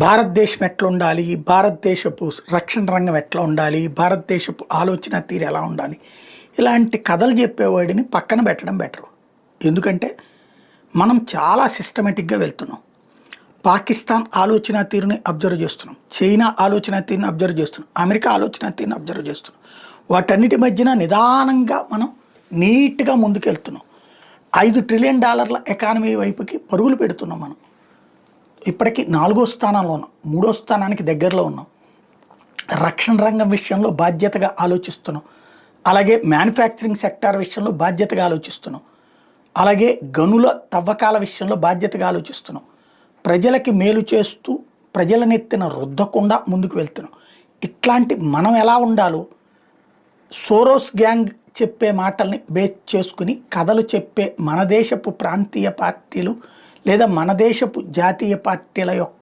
భారతదేశం ఎట్లా ఉండాలి, భారతదేశపు రక్షణ రంగం ఎట్లా ఉండాలి, భారతదేశపు ఆలోచన తీరు ఎలా ఉండాలి, ఇలాంటి కథలు చెప్పేవాడిని పక్కన పెట్టడం బెటరు. ఎందుకంటే మనం చాలా సిస్టమేటిక్గా వెళ్తున్నాం. పాకిస్తాన్ ఆలోచన తీరుని అబ్జర్వ్ చేస్తున్నాం, చైనా ఆలోచన తీరుని అబ్జర్వ్ చేస్తున్నాం, అమెరికా ఆలోచన తీరుని అబ్జర్వ్ చేస్తున్నాం. వాటన్నిటి మధ్యన నిదానంగా మనం నీట్గా ముందుకెళ్తున్నాం. $5 ట్రిలియన్ ఎకానమీ వైపుకి పరుగులు పెడుతున్నాం. మనం ఇప్పటికీ 4వ స్థానంలో ఉన్నాం, 3వ స్థానానికి దగ్గరలో ఉన్నాం. రక్షణ రంగం విషయంలో బాధ్యతగా ఆలోచిస్తున్నాం, అలాగే మ్యానుఫ్యాక్చరింగ్ సెక్టార్ విషయంలో బాధ్యతగా ఆలోచిస్తున్నాం, అలాగే గనుల తవ్వకాల విషయంలో బాధ్యతగా ఆలోచిస్తున్నాం. ప్రజలకి మేలు చేస్తూ ప్రజల నెత్తిన రుద్దకుండా ముందుకు వెళ్తున్నాం. ఇట్లాంటి మనం ఎలా ఉండాలో సోరోస్ గ్యాంగ్ చెప్పే మాటల్ని బేస్ చేసుకుని కథలు చెప్పే మన దేశపు ప్రాంతీయ పార్టీలు లేదా మన దేశపు జాతీయ పార్టీల యొక్క